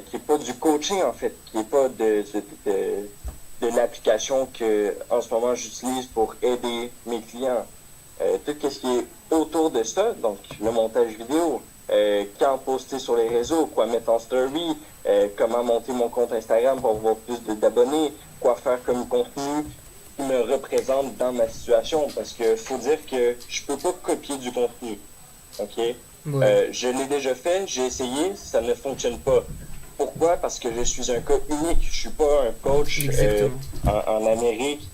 qui est pas du coaching en fait, qui est pas de l'application que en ce moment j'utilise pour aider mes clients. Tout ce qui est autour de ça, donc le montage vidéo, quand poster sur les réseaux, quoi mettre en story, comment monter mon compte Instagram pour avoir plus d'abonnés, quoi faire comme contenu qui me représente dans ma situation, parce que faut dire que je peux pas copier du contenu, ok? Ouais, Je l'ai déjà fait, j'ai essayé, ça ne fonctionne pas. Pourquoi? Parce que je suis un cas unique. Je suis pas un coach exactement. en Amérique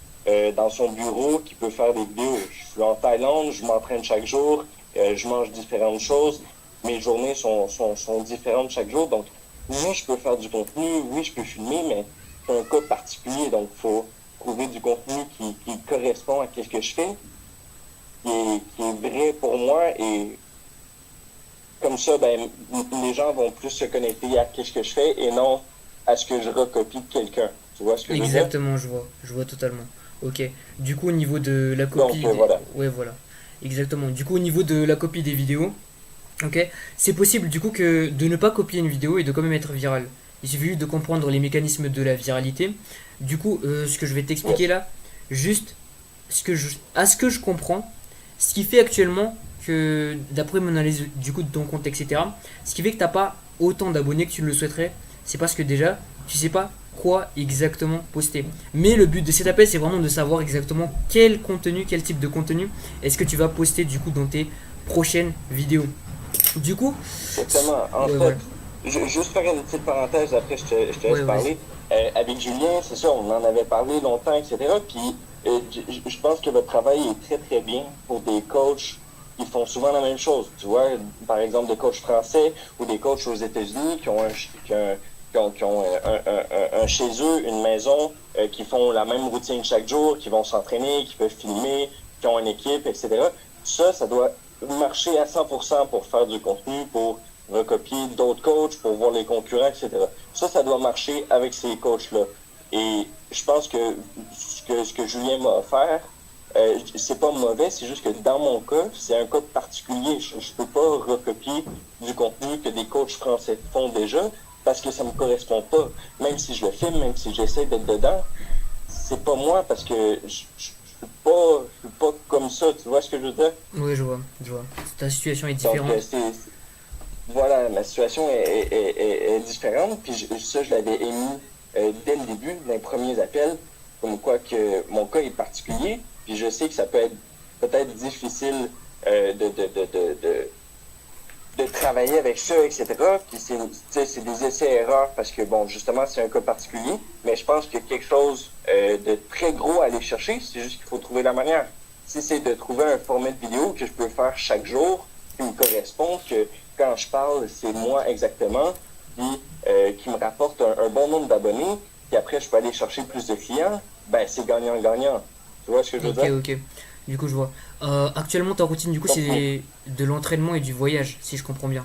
dans son bureau qui peut faire des vidéos. Je suis en Thaïlande, je m'entraîne chaque jour, je mange différentes choses. Mes journées sont différentes chaque jour. Donc, oui, je peux faire du contenu, oui, je peux filmer, mais c'est un cas particulier. Donc, il faut trouver du contenu qui correspond à ce que je fais, qui est vrai pour moi et comme ça, ben, les gens vont plus se connecter à ce que je fais et non à ce que je recopie de quelqu'un. Tu vois ce que je veux dire? Exactement, je vois totalement. Ok. Du coup, au niveau de la Donc, copie des... voilà. Ouais, voilà. Exactement. Du coup, au niveau de la copie des vidéos, ok, c'est possible du coup que de ne pas copier une vidéo et de quand même être viral. Il suffit juste de comprendre les mécanismes de la viralité. Du coup, ce que je vais t'expliquer Yes. là, juste à ce que je comprends, ce qui fait actuellement que, d'après mon analyse du coup de ton compte, etc., ce qui fait que t'as pas autant d'abonnés que tu le souhaiterais, c'est parce que déjà, tu sais pas quoi exactement poster. Mais le but de cet appel, c'est vraiment de savoir exactement quel contenu, quel type de contenu est-ce que tu vas poster du coup dans tes prochaines vidéos. Du coup, Exactement. En ouais, fait, voilà. juste faire une petite parenthèse, après je te laisse Ouais, vas-y. parler. Avec Julien, c'est ça, on en avait parlé longtemps, etc. Puis, je pense que votre travail est très, très bien pour des coachs qui font souvent la même chose. Tu vois, par exemple, des coachs français ou des coachs aux États-Unis qui ont qui ont un chez eux, une maison, qui font la même routine chaque jour, qui vont s'entraîner, qui peuvent filmer, qui ont une équipe, etc. Ça doit marcher à 100% pour faire du contenu, pour recopier d'autres coachs, pour voir les concurrents, etc. Ça doit marcher avec ces coachs-là. Et je pense que ce que Julien m'a offert, c'est pas mauvais, c'est juste que dans mon cas, c'est un cas particulier. Je peux pas recopier du contenu que des coachs français font déjà parce que ça me correspond pas. Même si je le filme, même si j'essaie d'être dedans, c'est pas moi parce que je suis pas comme ça. Tu vois ce que je veux dire? Ouais, je vois, je vois. Ta situation est Donc, différente. voilà, ma situation est différente. Puis ça, je l'avais émis dès le début, dans les premiers appels, comme quoi que mon cas est particulier. Puis je sais que ça peut être peut-être difficile euh, de, de, de, de, de, de travailler avec ça, etc. Puis c'est des essais-erreurs parce que, bon, justement, c'est un cas particulier. Mais je pense qu'il y a quelque chose de très gros à aller chercher. C'est juste qu'il faut trouver la manière. Si c'est de trouver un format de vidéo que je peux faire chaque jour, qui me correspond, que quand je parle, c'est moi exactement, puis qui me rapporte un bon nombre d'abonnés, puis après, je peux aller chercher plus de clients, ben c'est gagnant-gagnant. Tu vois ce que je veux Ok, dire? ok. Du coup, je vois. Actuellement, ta routine, du coup, Donc, c'est de l'entraînement et du voyage, si je comprends bien.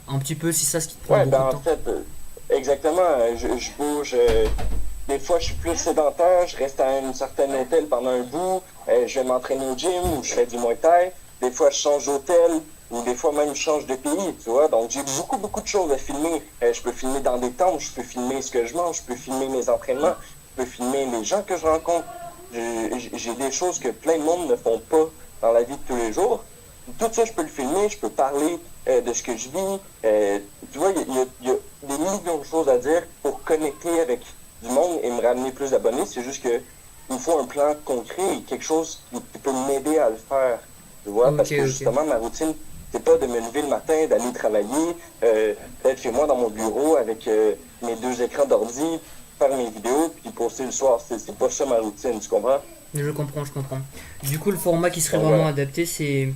Un petit peu, c'est ça ce qui te prend ouais, beaucoup ben de en temps. fait, exactement, je bouge. Des fois, je suis plus sédentaire, je reste à un certain hôtel pendant un bout, je vais m'entraîner au gym ou je fais du Muay Thai. Des fois, je change d'hôtel ou des fois même, je change de pays, tu vois. Donc, j'ai beaucoup de choses à filmer. Je peux filmer dans des temples, je peux filmer ce que je mange, je peux filmer mes entraînements, je peux filmer les gens que je rencontre. J'ai des choses que plein de monde ne font pas dans la vie de tous les jours. Tout ça, je peux le filmer, je peux parler de ce que je vis. Tu vois, il y a des millions de choses à dire pour connecter avec du monde et me ramener plus d'abonnés. C'est juste que il faut un plan concret et quelque chose qui peut m'aider à le faire. Tu vois, Ok, parce que ok. justement, ma routine, c'est pas de me lever le matin, d'aller travailler, d'être chez moi dans mon bureau avec mes deux écrans d'ordi, faire mes vidéos, puis poster le soir. C'est pas ça ma routine, tu comprends? Je comprends, je comprends. Du coup, le format qui serait Donc vraiment voilà. adapté, c'est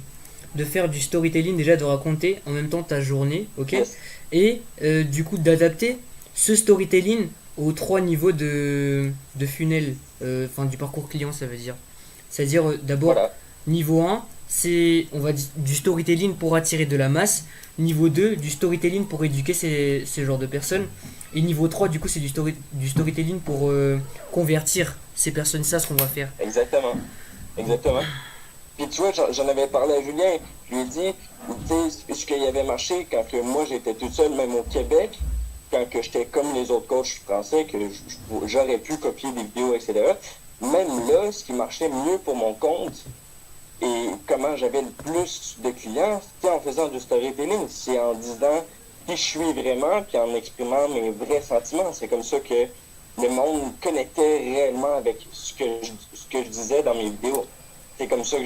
de faire du storytelling, déjà de raconter en même temps ta journée, ok? Yes. Et du coup, d'adapter ce storytelling aux trois niveaux de funnel, enfin du parcours client, ça veut dire. C'est-à-dire, d'abord, Voilà. niveau un, c'est on va dire, du storytelling pour attirer de la masse. Niveau 2, du storytelling pour éduquer ces genres de personnes. Et niveau 3, du coup, c'est du storytelling pour convertir ces personnes. Ça, ce qu'on va faire. Exactement. Exactement. Puis tu vois, j'en avais parlé à Julien. Je lui ai dit, tu sais, ce qu'il avait marché quand que moi j'étais tout seul, même au Québec, quand que j'étais comme les autres coachs français, que j'aurais pu copier des vidéos, etc. Même là, ce qui marchait mieux pour mon compte et comment j'avais le plus de clients, c'était en faisant du storytelling. C'est en disant qui je suis vraiment, puis en exprimant mes vrais sentiments. C'est comme ça que le monde connectait réellement avec ce que je disais dans mes vidéos. C'est comme ça que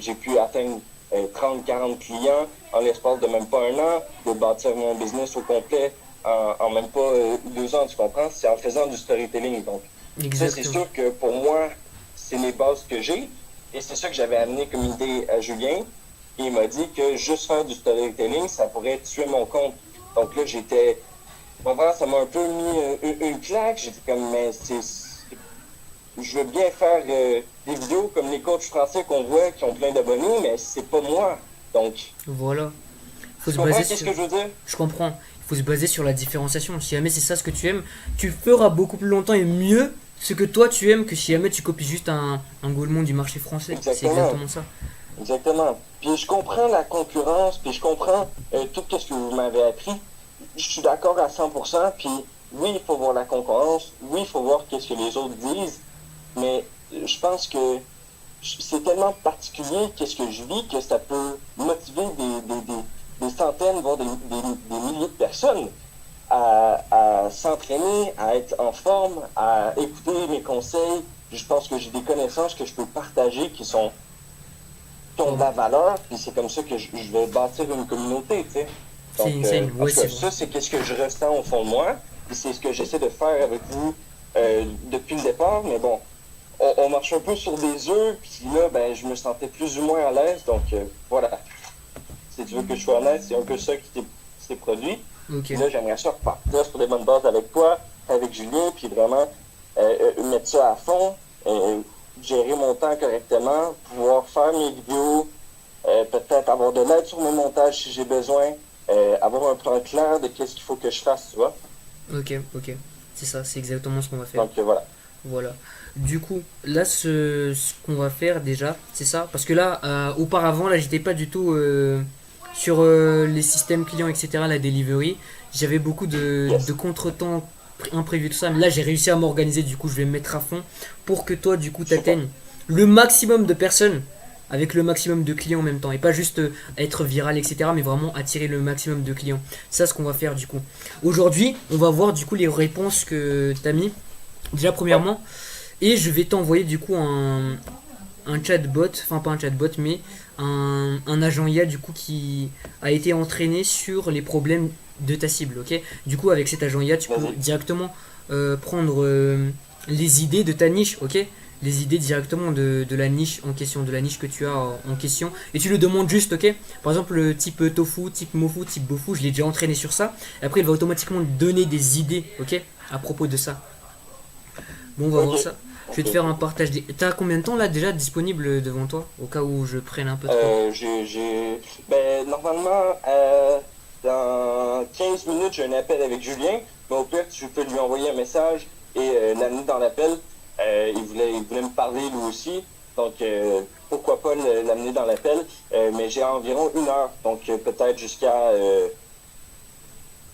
j'ai pu atteindre 30-40 clients en l'espace de même pas un an, de bâtir mon business au complet en même pas 2 ans, tu comprends? C'est en faisant du storytelling. Donc, ça, c'est sûr que pour moi, c'est les bases que j'ai. Et c'est ça que j'avais amené comme idée à Julien. Et il m'a dit que juste faire du storytelling, ça pourrait tuer mon compte. Donc là, j'étais... Vraiment, ça m'a un peu mis une claque. J'étais comme, mais je veux bien faire des vidéos comme les coachs français qu'on voit qui ont plein d'abonnés, mais c'est pas moi. Donc, Voilà. Faut tu se comprends baser qu'est-ce sur... que je veux dire? Je comprends. Il faut se baser sur la différenciation. Si jamais c'est ça ce que tu aimes, tu feras beaucoup plus longtemps et mieux ce que toi tu aimes que si jamais tu copies juste un gaulement du marché français. C'est Exactement. exactement ça. Exactement. Puis je comprends la concurrence, puis je comprends tout ce que vous m'avez appris. Je suis d'accord à 100%, puis oui, il faut voir la concurrence, oui, il faut voir qu'est-ce que les autres disent, mais je pense que c'est tellement particulier qu'est-ce que je vis que ça peut motiver des centaines, voire des milliers de personnes à s'entraîner, à être en forme, à écouter mes conseils. Je pense que j'ai des connaissances que je peux partager qui ont de la valeur, puis c'est comme ça que je vais bâtir une communauté, tu sais. C'est Donc, insane. en Ouais, tout cas, c'est vrai. ça, c'est qu'est-ce que je ressens au fond de moi, et c'est ce que j'essaie de faire avec vous depuis le départ, mais bon, on marche un peu sur des œufs, puis là, ben, je me sentais plus ou moins à l'aise, donc voilà. Si tu veux que je sois honnête, c'est un peu ça qui s'est produit. Ok. Puis là, j'aimerais ça repartir sur des bonnes bases avec toi, avec Julien, puis vraiment mettre ça à fond, gérer mon temps correctement, pouvoir faire mes vidéos, peut-être avoir de l'aide sur mon montage si j'ai besoin, avoir un plan clair de qu'est-ce qu'il faut que je fasse, tu vois. Ok, ok. C'est ça, c'est exactement ce qu'on va faire. Donc voilà. Voilà. Du coup, là, ce qu'on va faire déjà, c'est ça. Parce que là, auparavant, là, j'étais pas du tout sur les systèmes clients, etc., la delivery. J'avais beaucoup de contretemps imprévus, tout ça. Mais là, j'ai réussi à m'organiser. Du coup, je vais me mettre à fond pour que toi, du coup, t'atteignes le maximum de personnes avec le maximum de clients en même temps. Et pas juste être viral, etc., mais vraiment attirer le maximum de clients. C'est ça ce qu'on va faire, du coup. Aujourd'hui, on va voir, du coup, les réponses que t'as mis. Déjà premièrement, et je vais t'envoyer du coup un chatbot, enfin pas un chatbot mais un agent IA du coup qui a été entraîné sur les problèmes de ta cible, ok. Du coup avec cet agent IA tu peux directement prendre les idées de ta niche, ok. Les idées directement de la niche en question, de la niche que tu as en question, et tu le demandes juste, ok. Par exemple le type tofu, type mofu, type bofu, je l'ai déjà entraîné sur ça, et après il va automatiquement donner des idées, ok, à propos de ça. Bon, on va voir ça. Je vais te faire un partage. T'as combien de temps là déjà disponible devant toi au cas où je prenne un peu de temps? Ben, normalement, dans 15 minutes, j'ai un appel avec Julien. Mais au pire, tu peux lui envoyer un message et l'amener dans l'appel. Il voulait me parler lui aussi. Donc, pourquoi pas l'amener dans l'appel. Mais j'ai environ 1 heure. Donc, peut-être jusqu'à...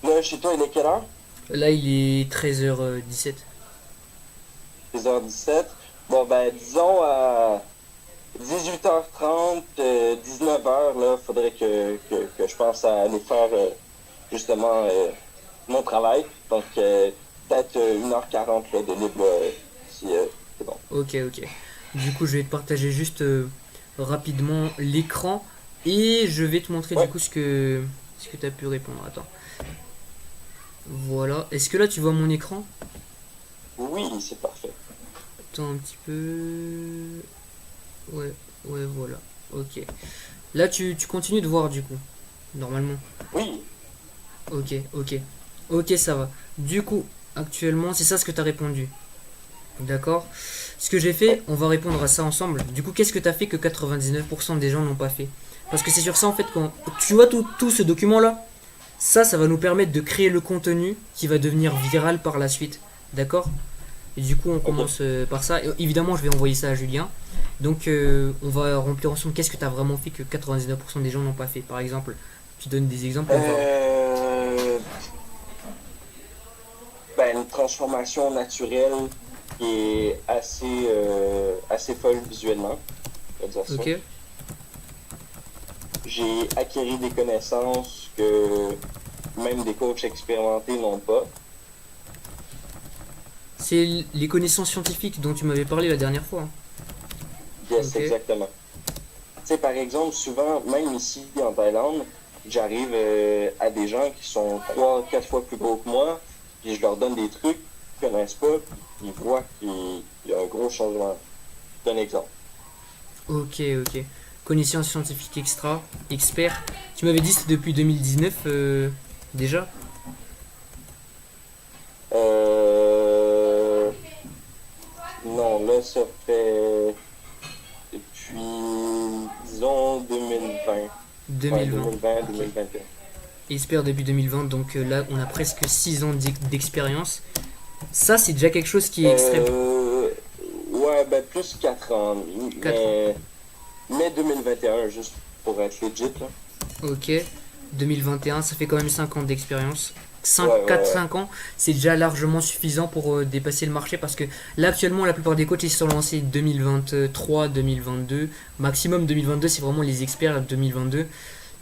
Là, chez toi, il est quelle heure? Là, il est 13h17. 16h17. Bon, ben, disons à 18h30, 19h, là, faudrait que je pense à aller faire justement mon travail. Donc, peut-être 1h40 là, de libre, si c'est bon. Ok, ok. Du coup, je vais te partager juste rapidement l'écran et je vais te montrer du coup ce que tu as pu répondre. Attends. Voilà. Est-ce que là, tu vois mon écran? Oui, c'est parfait. Attends un petit peu. Ouais, voilà. Ok. Là, tu continues de voir du coup. Normalement. Oui. Ok, ok. Ok, ça va. Du coup, actuellement, c'est ça ce que tu as répondu. D'accord. Ce que j'ai fait, on va répondre à ça ensemble. Du coup, qu'est-ce que tu as fait que 99% des gens n'ont pas fait? Parce que c'est sur ça en fait, quand tu vois tout ce document là, ça va nous permettre de créer le contenu qui va devenir viral par la suite. D'accord. Et du coup, on commence par ça. Et évidemment, je vais envoyer ça à Julien. Donc, on va remplir ensemble qu'est-ce que tu as vraiment fait que 99% des gens n'ont pas fait. Par exemple, tu donnes des exemples. une transformation naturelle qui est assez folle visuellement, on va dire ça. Ok. J'ai acquis des connaissances que même des coachs expérimentés n'ont pas. C'est les connaissances scientifiques dont tu m'avais parlé la dernière fois, hein. Yes, Ok. exactement. Tu sais, par exemple, souvent, même ici en Thaïlande, j'arrive à des gens qui sont 3, 4 fois plus gros que moi, puis je leur donne des trucs qu'ils connaissent pas, puis ils voient qu'il y a un gros changement. Je donne un exemple. Ok, ok. Connaissances scientifiques extra, expert. Tu m'avais dit que c'était depuis 2019 déjà. Euh... Non, là, ça fait depuis, disons, 2020. Ouais, 2020. 2020, Ok. 2021. Expert depuis 2020, donc là on a presque 6 ans d'expérience. Ça c'est déjà quelque chose qui est extrême. Euh... Ouais, ben plus 4 ans, 4 ans. mais mai 2021, juste pour être legit, là. Ok. 2021, ça fait quand même 5 ans d'expérience. Ouais, 5, ouais, 4, ouais. 5 ans, c'est déjà largement suffisant pour dépasser le marché parce que là actuellement la plupart des coachs ils se sont lancés 2023, 2022, maximum 2022 c'est vraiment les experts 2022.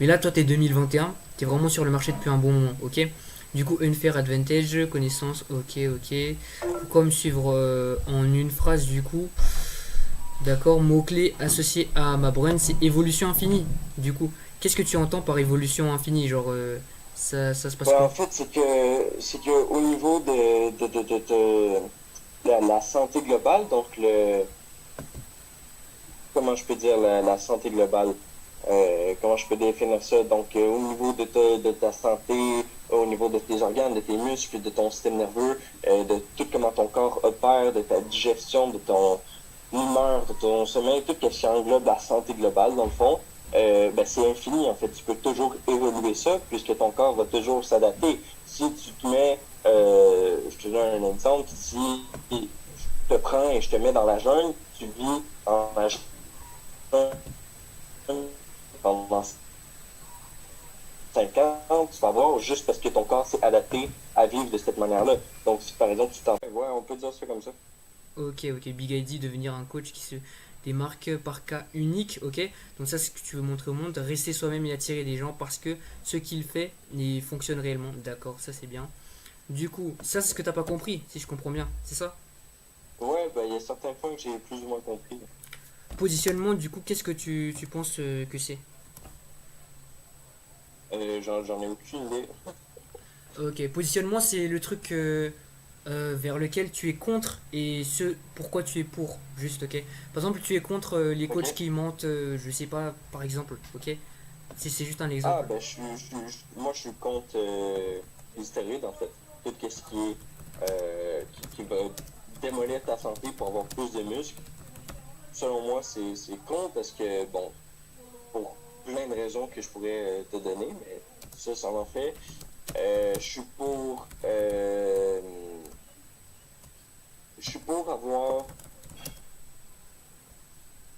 Mais là toi t'es 2021, t'es vraiment sur le marché depuis un bon moment, ok. Du coup unfair advantage, connaissance, ok, ok. Pourquoi me suivre en une phrase du coup. D'accord, mot-clé associé à ma brand, c'est évolution infinie. Du coup, qu'est-ce que tu entends par évolution infinie? Genre, ça se passe Ben, en comment? fait, c'est que au niveau de la santé globale, donc comment je peux dire la santé globale, comment je peux définir ça? Donc, au niveau de ta santé, au niveau de tes organes, de tes muscles, de ton système nerveux, de tout comment ton corps opère, de ta digestion, de ton humeur, de ton sommeil, tout ce qui englobe la santé globale, dans le fond, ben, c'est infini, en fait. Tu peux toujours évoluer ça, puisque ton corps va toujours s'adapter. Si tu te mets, je te donne un exemple, si je te prends et je te mets dans la jungle, tu vis en la jungle pendant 5 ans, tu vas voir, juste parce que ton corps s'est adapté à vivre de cette manière-là. Donc, si par exemple, tu t'en... Ouais, on peut dire ça comme ça. Ok, ok, Big ID, devenir un coach qui se démarque par cas unique, ok. Donc ça, c'est ce que tu veux montrer au monde, rester soi-même et attirer des gens parce que ce qu'il fait, il fonctionne réellement. D'accord, ça c'est bien. Du coup, ça c'est ce que t'as pas compris, si je comprends bien, c'est ça? Ouais, ben, il y a certains points que j'ai plus ou moins compris. Positionnement, du coup, qu'est-ce que tu penses que c'est? J'en ai aucune idée. Ok, positionnement, c'est le truc vers lequel tu es contre et ce pourquoi tu es pour. Juste, ok. Par exemple, tu es contre les OK? coachs qui mentent, je sais pas, par exemple, ok. C'est juste un Ah, exemple. ben, moi, je suis contre les stéroïdes, en fait. Tout ce qui est, qui va démolir ta santé pour avoir plus de muscles. Selon moi, c'est con parce que, bon, pour plein de raisons que je pourrais te donner, mais ça en fait. Je suis pour avoir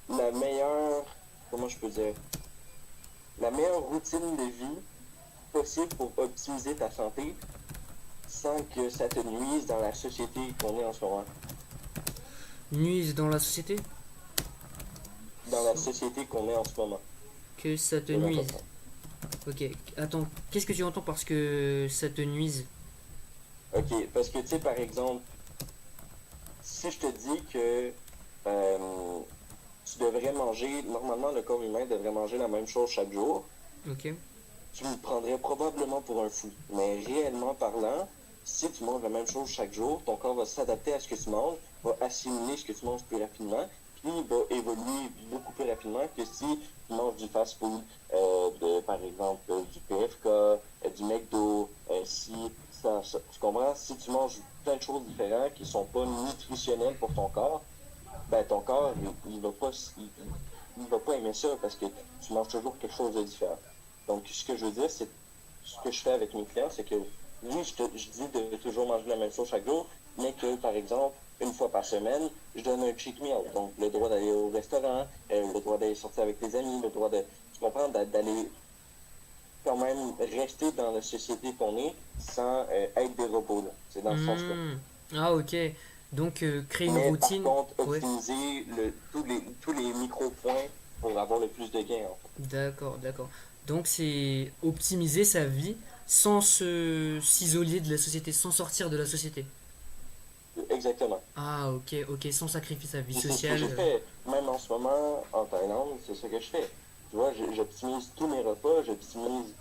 la meilleure, comment je peux dire, la meilleure routine de vie possible pour optimiser ta santé sans que ça te nuise dans la société qu'on est en ce moment. Nuise dans la société? Dans la Sans société qu'on est en ce moment, que ça te nuise. présentement. Ok, attends, qu'est-ce que tu entends parce que ça te nuise? OK, parce que, tu sais, par exemple, si je te dis que euh, tu devrais manger, normalement, le corps humain devrait manger la même chose chaque jour, Ok. tu me prendrais probablement pour un fou. Mais réellement parlant, si tu manges la même chose chaque jour, ton corps va s'adapter à ce que tu manges, va assimiler ce que tu manges plus rapidement, puis va évoluer beaucoup plus rapidement que si tu manges du fast-food, par exemple du PFK, du McDo, si tu comprends, si tu manges plein de choses différentes qui sont pas nutritionnelles pour ton corps, ben ton corps, il va pas aimer ça parce que tu manges toujours quelque chose de différent. Donc, ce que je veux dire, c'est ce que je fais avec mes clients, c'est que oui, je dis de toujours manger la même chose chaque jour, mais que, par exemple, une fois par semaine, je donne un cheat meal. Donc, le droit d'aller au restaurant, le droit d'aller sortir avec tes amis, le droit de, tu comprends, d'aller quand même rester dans la société qu'on est sans être des robots, là. C'est dans ce sens-là. Ah, ok. Donc, créer une Mais par routine. contre, Ouais. optimiser tous les micro-points pour avoir le plus de gains, en D'accord, d'accord. Donc, c'est optimiser sa vie sans s'isoler de la société, sans sortir de la société. fait. Exactement. Ah, ok, ok. Sans sacrifier sa vie Puis c'est ce que sociale. j'ai fait. Même en ce moment, en Thaïlande, c'est ce que je fais. Tu vois, j'optimise tous mes repas, j'optimise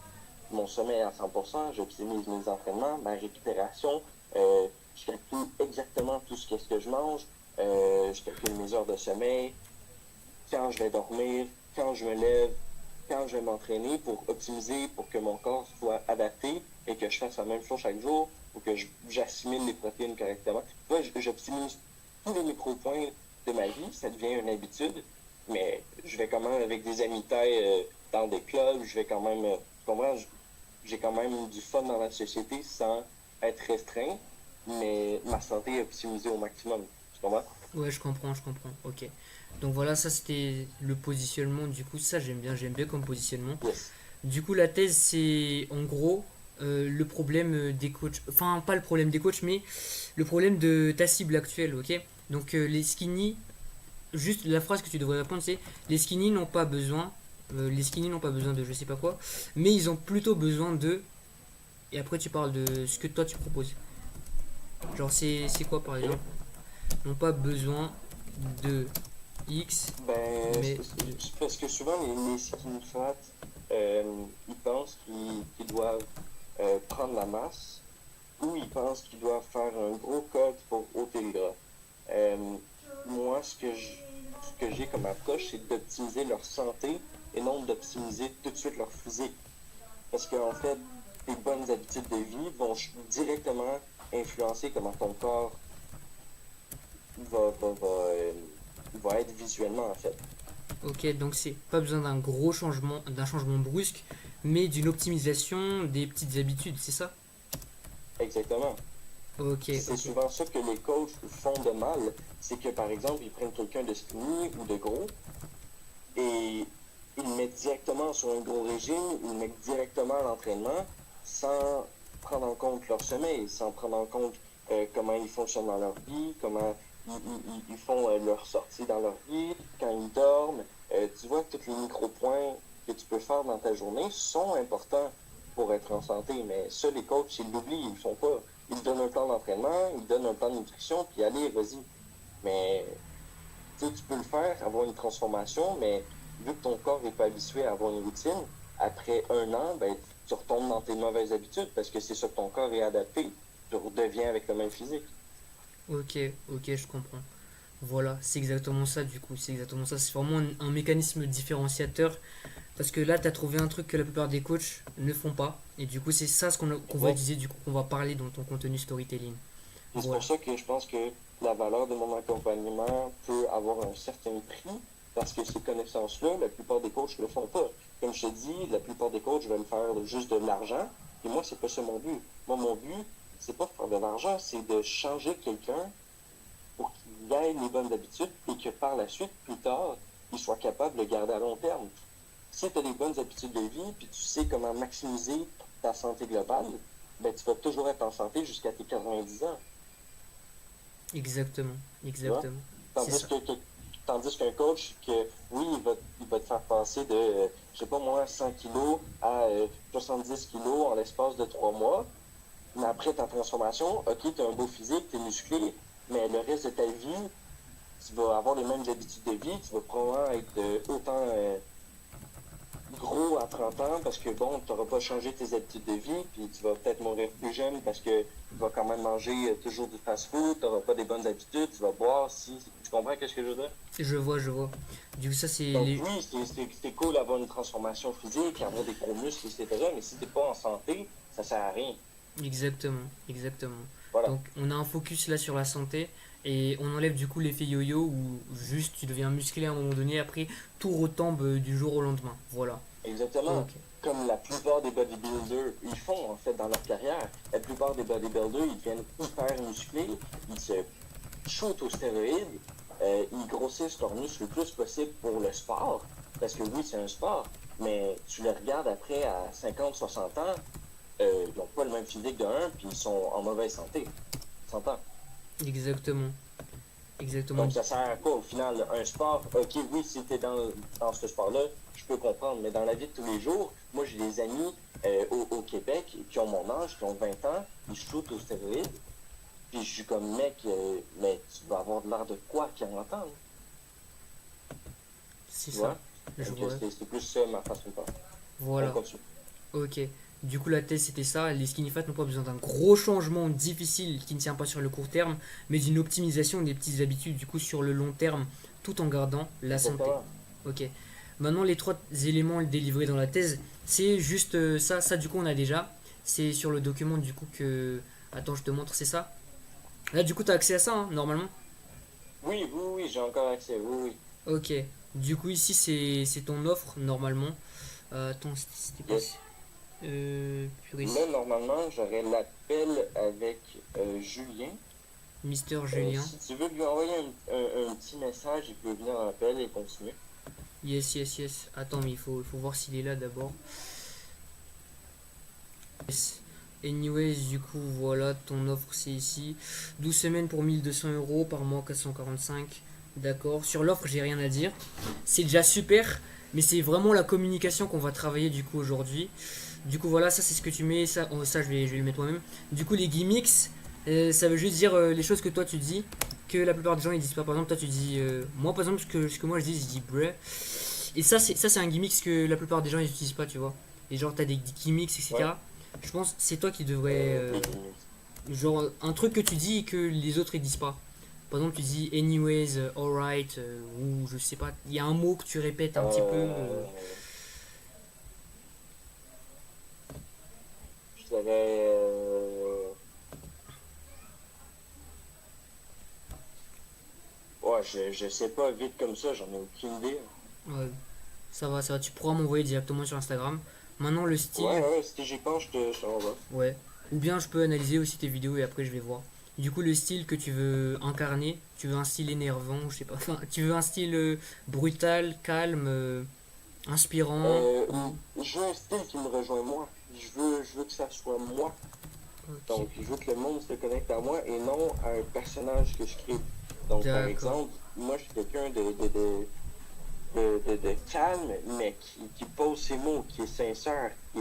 mon sommeil à 100%, j'optimise mes entraînements, ma récupération, je calcule exactement tout ce que je mange, je calcule mes heures de sommeil, quand je vais dormir, quand je me lève, quand je vais m'entraîner pour optimiser, pour que mon corps soit adapté et que je fasse la même chose chaque jour, pour que j'assimile les protéines correctement. Tu vois, j'optimise tous les micro-points de ma vie, ça devient une habitude, mais je vais quand même avec des amis taille dans des clubs, je vais quand même, tu comprends, j'ai quand même du fun dans la société sans être restreint, mais ma santé est optimisée au maximum. Tu comprends? Ouais, je comprends, je comprends. Ok. Donc voilà, ça c'était le positionnement. Du coup, ça j'aime bien comme positionnement. Yes. Du coup, la thèse, c'est en gros le problème des coachs. Enfin, pas le problème des coachs, mais le problème de ta cible actuelle, ok. Donc, les skinny, juste la phrase que tu devrais répondre, c'est les skinny n'ont pas besoin. Les skinny n'ont pas besoin de je sais pas quoi, mais ils ont plutôt besoin de. Et après, tu parles de ce que toi tu proposes. Genre, c'est quoi par Ok. exemple? N'ont pas besoin de X, Ben, mais c'est parce que souvent, les skinny fat, ils pensent qu'ils doivent prendre la masse ou ils pensent qu'ils doivent faire un gros cut pour ôter le gras. Euh, Moi, ce que j'ai comme approche, c'est d'optimiser leur santé et non d'optimiser tout de suite leur physique. Parce qu'en fait, tes bonnes habitudes de vie vont directement influencer comment ton corps va, va, va, euh, va être visuellement, en fait. ok, donc c'est pas besoin d'un gros changement, d'un changement brusque, mais d'une optimisation des petites habitudes, c'est ça? Exactement. Ok, Puis c'est ok. souvent ça que les coachs font de mal, c'est que par exemple, ils prennent quelqu'un de skinny ou de gros et ils le mettent directement sur un gros régime, ils le mettent directement à l'entraînement sans prendre en compte leur sommeil, sans prendre en compte comment ils fonctionnent dans leur vie, comment ils font leur sortie dans leur vie, quand ils dorment. Tu vois, tous les micro-points que tu peux faire dans ta journée sont importants pour être en santé, mais ça, les coachs, ils l'oublient, ils le font pas. Ils donnent un plan d'entraînement, ils donnent un plan de nutrition, puis allez, vas-y. Mais tu peux le faire, avoir une transformation, mais vu que ton corps n'est pas habitué à avoir une routine, après un an, ben, tu retombes dans tes mauvaises habitudes parce que c'est ça que ton corps est adapté. Tu redeviens avec le même physique. Ok, ok, je comprends. Voilà, c'est exactement ça du coup, c'est exactement ça. C'est vraiment un mécanisme différenciateur parce que là, tu as trouvé un truc que la plupart des coachs ne font pas. Et du coup, c'est ça qu'on va Exact. utiliser, du coup, qu'on va parler dans ton contenu storytelling. Et c'est pour Voilà. ça que je pense que la valeur de mon accompagnement peut avoir un certain prix parce que ces connaissances-là, la plupart des coachs ne le font pas. Comme je te dis, la plupart des coachs veulent faire juste de l'argent. Et moi, c'est pas ça mon but. Moi, mon but, c'est pas de faire de l'argent, c'est de changer quelqu'un pour qu'il ait les bonnes habitudes et que par la suite, plus tard, il soit capable de le garder à long terme. Si tu as des bonnes habitudes de vie, puis tu sais comment maximiser ta santé globale, ben, tu vas toujours être en santé jusqu'à tes 90 ans. Exactement, Tu vois? exactement. C'est Tandis ça. tandis qu'un coach, que oui, il va te faire passer de, je sais pas moi, 100 kilos à 70 kilos en l'espace de 3 mois. Mais après ta transformation, ok, tu as un beau physique, tu es musclé, mais le reste de ta vie, tu vas avoir les mêmes habitudes de vie, tu vas probablement être autant gros à 30 ans parce que bon, tu n'auras pas changé tes habitudes de vie, puis tu vas peut-être mourir plus jeune parce que tu vas quand même manger toujours du fast-food, tu n'auras pas des bonnes habitudes, tu vas boire, si. Tu comprends ce que je veux dire? Je vois, je vois. Du coup, ça, c'est Donc les. oui, c'est cool d'avoir une transformation physique, avoir des gros muscles, etc. Mais si t'es pas en santé, ça sert à rien. Exactement, exactement. Voilà, Donc, on a un focus là sur la santé et on enlève du coup l'effet yo-yo où juste tu deviens musclé à un moment donné, après tout retombe du jour au lendemain. Voilà. exactement. Ok. Comme la plupart des bodybuilders, ils font en fait dans leur carrière. La plupart des bodybuilders, ils deviennent hyper musclés, ils se shootent aux stéroïdes, ils grossissent leurs muscles le plus possible pour le sport, parce que oui, c'est un sport, Mais tu les regardes après à 50, 60 ans, ils n'ont pas le même physique de un, puis ils sont en mauvaise santé. 100 ans. Exactement. Exactement. Donc, ça sert à quoi au final? Un sport, ok, oui, si t'es dans ce sport-là, je peux comprendre, mais dans la vie de tous les jours, moi, j'ai des amis au Québec qui ont mon âge, qui ont 20 ans, ils shootent aux stéroïdes, puis je suis comme, mec, mais tu vas avoir de l'air de quoi 40 ans, là, C'est tu ça. vois? Je Donc, vois. c'est plus ça ma façon de faire. On Voilà. continue. Ok. Du coup, la thèse c'était ça. Les skinny fat n'ont pas besoin d'un gros changement difficile qui ne tient pas sur le court terme, mais d'une optimisation des petites habitudes, du coup, sur le long terme, tout en gardant la santé. Exactement. Ok. Maintenant, les trois éléments délivrés dans la thèse, c'est juste ça. Ça, du coup, on a déjà. C'est sur le document, du coup, que. Attends, je te montre, c'est ça. Là, du coup, tu as accès à ça, hein, normalement. Oui, oui, oui, j'ai encore accès, oui, oui. Ok. Du coup, ici, c'est ton offre, normalement. Attends, c'était quoi? Yes. Purée. Là, normalement, j'aurais l'appel avec Julien. Mister Julien. Si tu veux lui envoyer un petit message, il peut venir en appel et continuer. Yes, yes, yes. Attends, mais il faut voir s'il est là d'abord. Yes. Anyways, du coup, voilà, ton offre c'est ici. 12 semaines pour 1 200 € par mois, 445. D'accord. Sur l'offre, j'ai rien à dire. C'est déjà super, mais c'est vraiment la communication qu'on va travailler du coup aujourd'hui. Du coup, voilà, ça c'est ce que tu mets. Ça, ça je vais le mettre moi-même. Du coup, les gimmicks, ça veut juste dire les choses que toi tu dis, que la plupart des gens ils disent pas. Par exemple, toi tu dis. Moi, par exemple, ce que moi je dis bruh. Et ça c'est un gimmick que la plupart des gens ils utilisent pas, tu vois. Et genre, t'as des gimmicks, Ouais. etc. Je pense que c'est toi qui devrais. Les Genre, un truc que tu dis et que les autres ils disent pas. Par exemple, tu dis anyways, alright, ou je sais pas, il y a un mot que tu répètes un petit peu. je dirais. Ouais, je sais pas, vite comme ça, j'en ai aucune idée. Ouais, ça va, tu pourras m'envoyer directement sur Instagram. Maintenant, le Ouais, style, ouais, si j'y pense, je te l'envoie. ouais. Ou bien je peux analyser aussi tes vidéos et après je vais voir. Du coup, le style que tu veux incarner, tu veux un style énervant, je sais pas, enfin, tu veux un style brutal, calme, inspirant, Euh, ou. je veux un style qui me rejoint moi. Je veux que ça soit moi. Ok, Donc, je veux que le monde se connecte à moi et non à un personnage que je crée. Donc, par d'accord. exemple, moi, je suis quelqu'un de calme, mais qui pose ses mots, qui est sincère, qui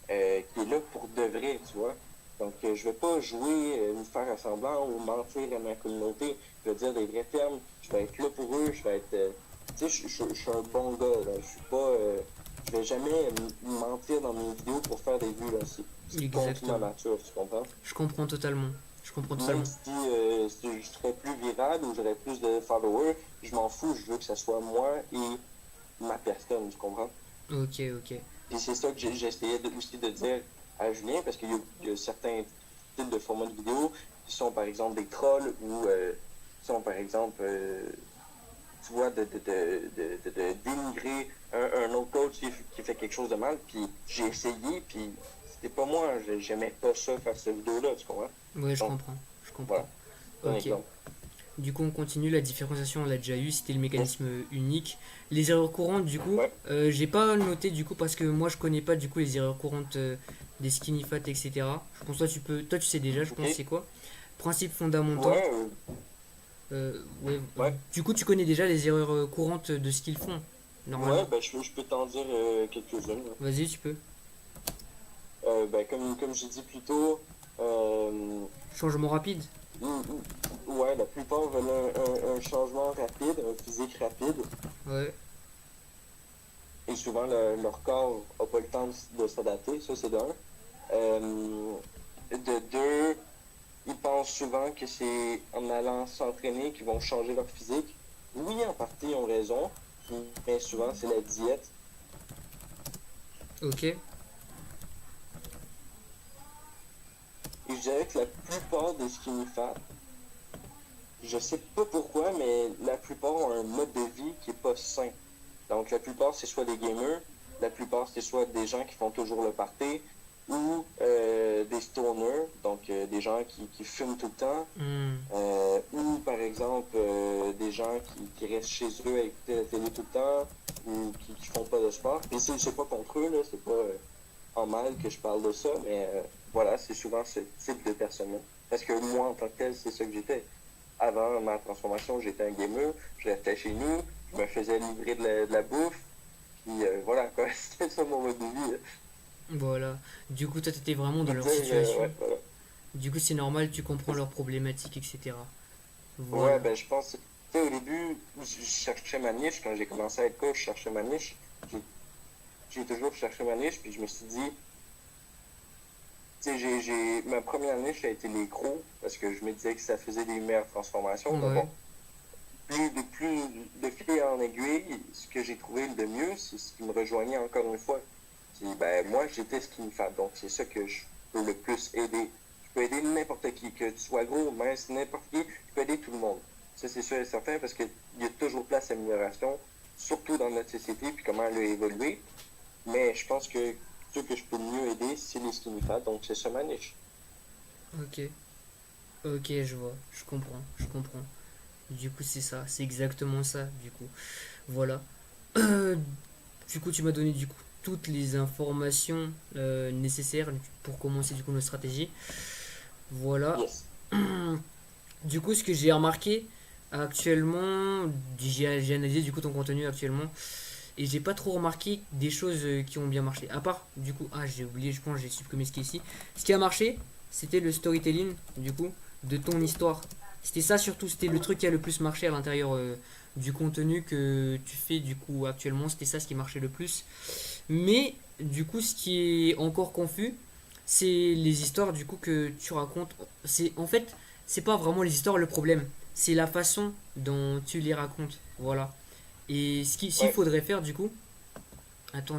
est là pour de vrai, tu vois. Donc, je vais pas jouer, ou faire à semblant ou mentir à ma communauté. Je vais dire des vrais termes. Je vais être là pour eux. Je vais être, tu sais, je suis un bon gars. Là. Je suis pas, je vais jamais mentir dans mes vidéos pour faire des vues là. C'est contre ma Exactement. nature, tu comprends? Je comprends totalement. Je comprends Même totalement. si je serais plus viral ou j'aurais plus de followers, je m'en fous. Je veux que ça soit moi et ma personne, tu comprends? Ok, ok. Et c'est ça que j'essayais aussi de dire à Julien, parce qu'il y a certains types de formats de vidéo qui sont par exemple des trolls ou qui sont par exemple, tu vois, de dénigrer un autre coach qui fait quelque chose de mal. Puis j'ai essayé, puis c'était pas moi, j'aimais pas ça faire cette vidéo-là, tu comprends? Ouais, je Donc comprends. Je comprends. voilà, c'est un Ok. exemple. Du coup, on continue. La différenciation, on l'a déjà eu. C'était le Yes. mécanisme unique. Les erreurs courantes, du coup, Ouais, j'ai pas noté du coup parce que moi je connais pas du coup les erreurs courantes des skinny fat, etc. Je pense toi tu peux, toi tu sais déjà. Je ok. pense c'est quoi. Principes fondamentaux. Ouais, Ouais. ouais. Du coup, tu connais déjà les erreurs courantes de ce qu'ils font Ouais, normalement. ben je peux t'en dire quelques-unes. Vas-y, tu peux. Ben, comme j'ai dit plus tôt, Changement rapide. ouais, la plupart veulent un changement rapide, un physique rapide, Ouais. et souvent leur corps n'a pas le temps de s'adapter, ça c'est d'un. De deux, ils pensent souvent que c'est en allant s'entraîner qu'ils vont changer leur physique. Oui, en partie, ils ont raison, mais souvent c'est la diète. Ok. Et je dirais que la plupart des skinny fat, je sais pas pourquoi, mais la plupart ont un mode de vie qui est pas sain. Donc la plupart, c'est soit des gamers, la plupart, c'est soit des gens qui font toujours le party, ou des stoners, donc des gens qui fument tout le temps, Hmm. ou par exemple des gens qui restent chez eux à écouter la télé tout le temps, ou qui font pas de sport. Et c'est pas contre eux, là, c'est pas en mal que je parle de ça, mais voilà, c'est souvent ce type de personne-là. Parce que moi, en tant que tel, c'est ça que j'étais. Avant ma transformation, j'étais un gamer, je restais chez nous, je me faisais livrer de la bouffe, puis voilà, quoi, c'était ça mon mode de vie. Hein. Voilà. Du coup, toi, t'étais vraiment Je dans veux leur dire, situation. ouais, voilà. Du coup, c'est normal, tu comprends leurs problématiques, etc. Ouais, Voilà. ben je pense, tu sais, au début, je cherchais ma niche, quand j'ai commencé à être coach, je cherchais ma niche. J'ai j'ai toujours cherché ma niche, puis je me suis dit, tu sais, ma première niche a été les gros, parce que je me disais que ça faisait des meilleures transformations, mais Ouais. bon, plus de fil en aiguille, ce que j'ai trouvé de mieux, c'est ce qui me rejoignait encore une fois. C'est, ben, moi, j'étais skinny fat, donc c'est ça que je peux le plus aider. Je peux aider n'importe qui, que tu sois gros, mince, n'importe qui, je peux aider tout le monde. Ça, c'est sûr et certain, parce qu'il y a toujours place à amélioration, surtout dans notre société, puis comment elle a évolué. Mais je pense que ceux que je peux mieux aider, c'est les skinny fat, donc c'est ça ma niche. Ok. Ok, je vois. Je comprends. Je comprends. Du coup, c'est ça. C'est exactement ça, du coup. Voilà. Du coup, tu m'as donné, du coup, toutes les informations nécessaires pour commencer, du coup, notre stratégie. Voilà. Yes. Du coup, ce que j'ai remarqué actuellement, j'ai analysé du coup ton contenu actuellement et j'ai pas trop remarqué des choses qui ont bien marché. À part, du coup, j'ai oublié, je pense, j'ai supprimé ce qui est ici. Ce qui a marché, c'était le storytelling, du coup, de ton histoire. C'était ça surtout, c'était le truc qui a le plus marché à l'intérieur du contenu que tu fais du coup actuellement. C'était ça ce qui marchait le plus. Mais du coup, ce qui est encore confus, c'est les histoires du coup que tu racontes. C'est en fait, c'est pas vraiment les histoires le problème, c'est la façon dont tu les racontes. Voilà. Et ce qu'il Ouais. faudrait faire du coup, attends,